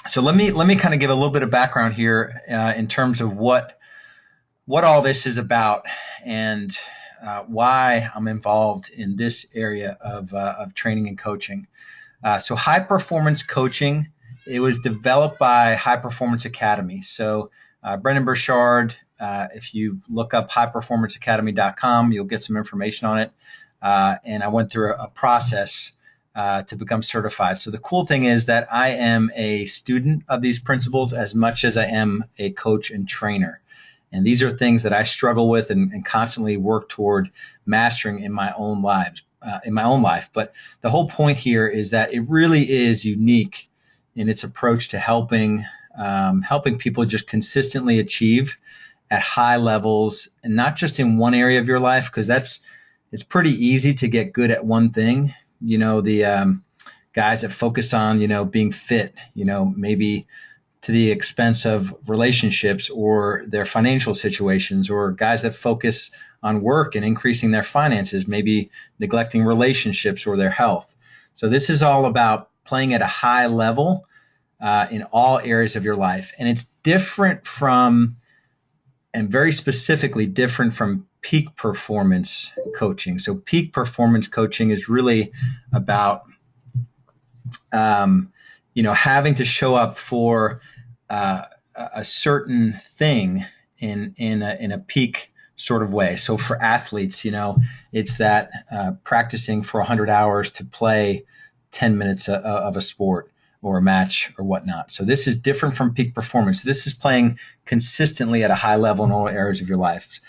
So let me kind of give a little bit of background here in terms of what all this is about and why I'm involved in this area of training and coaching. So high performance coaching, it was developed by High Performance Academy. So Brendan Burchard, if you look up highperformanceacademy.com, you'll get some information on it. And I went through a process to become certified. So the cool thing is that I am a student of these principles as much as I am a coach and trainer. And these are things that I struggle with and constantly work toward mastering in my own life. But the whole point here is that it really is unique in its approach to helping people just consistently achieve at high levels, and not just in one area of your life, because it's pretty easy to get good at one thing. The guys that focus on being fit, maybe to the expense of relationships or their financial situations, or guys that focus on work and increasing their finances, maybe neglecting relationships or their health. So this is all about playing at a high level in all areas of your life. And it's different from, and very specifically different from, peak performance coaching. So peak performance coaching is really about, having to show up for a certain thing in a peak sort of way. So for athletes, it's that practicing for 100 hours to play 10 minutes of a sport or a match or whatnot. So this is different from peak performance. This is playing consistently at a high level in all areas of your life.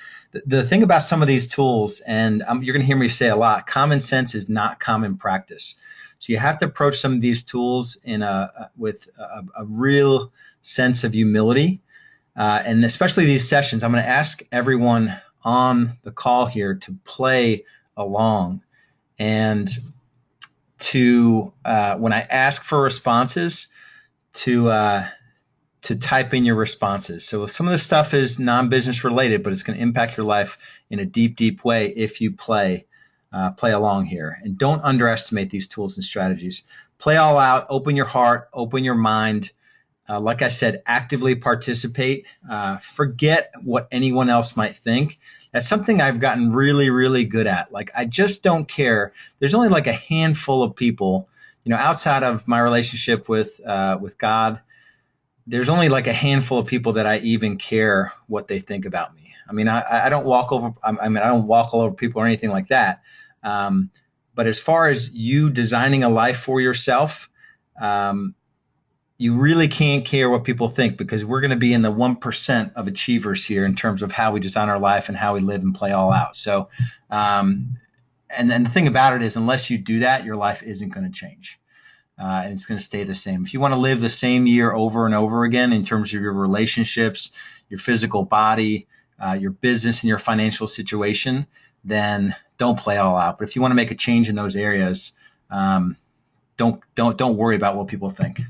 The thing about some of these tools, and you're going to hear me say a lot, common sense is not common practice. So you have to approach some of these tools with a real sense of humility. And especially these sessions, I'm going to ask everyone on the call here to play along and to, when I ask for responses, to type in your responses. So some of this stuff is non-business related, but it's going to impact your life in a deep, deep way if you play along here. And don't underestimate these tools and strategies. Play all out, open your heart, open your mind. Like I said, actively participate. Forget what anyone else might think. That's something I've gotten really, really good at. Like, I just don't care. There's only like a handful of people, outside of my relationship with God, there's only like a handful of people that I even care what they think about me. I mean, I don't walk over, I don't walk all over people or anything like that. But as far as you designing a life for yourself, you really can't care what people think, because we're going to be in the 1% of achievers here in terms of how we design our life and how we live and play all out. So, and then the thing about it is, unless you do that, your life isn't going to change. And it's going to stay the same. If you want to live the same year over and over again in terms of your relationships, your physical body, your business, and your financial situation, then don't play all out. But if you want to make a change in those areas, don't worry about what people think.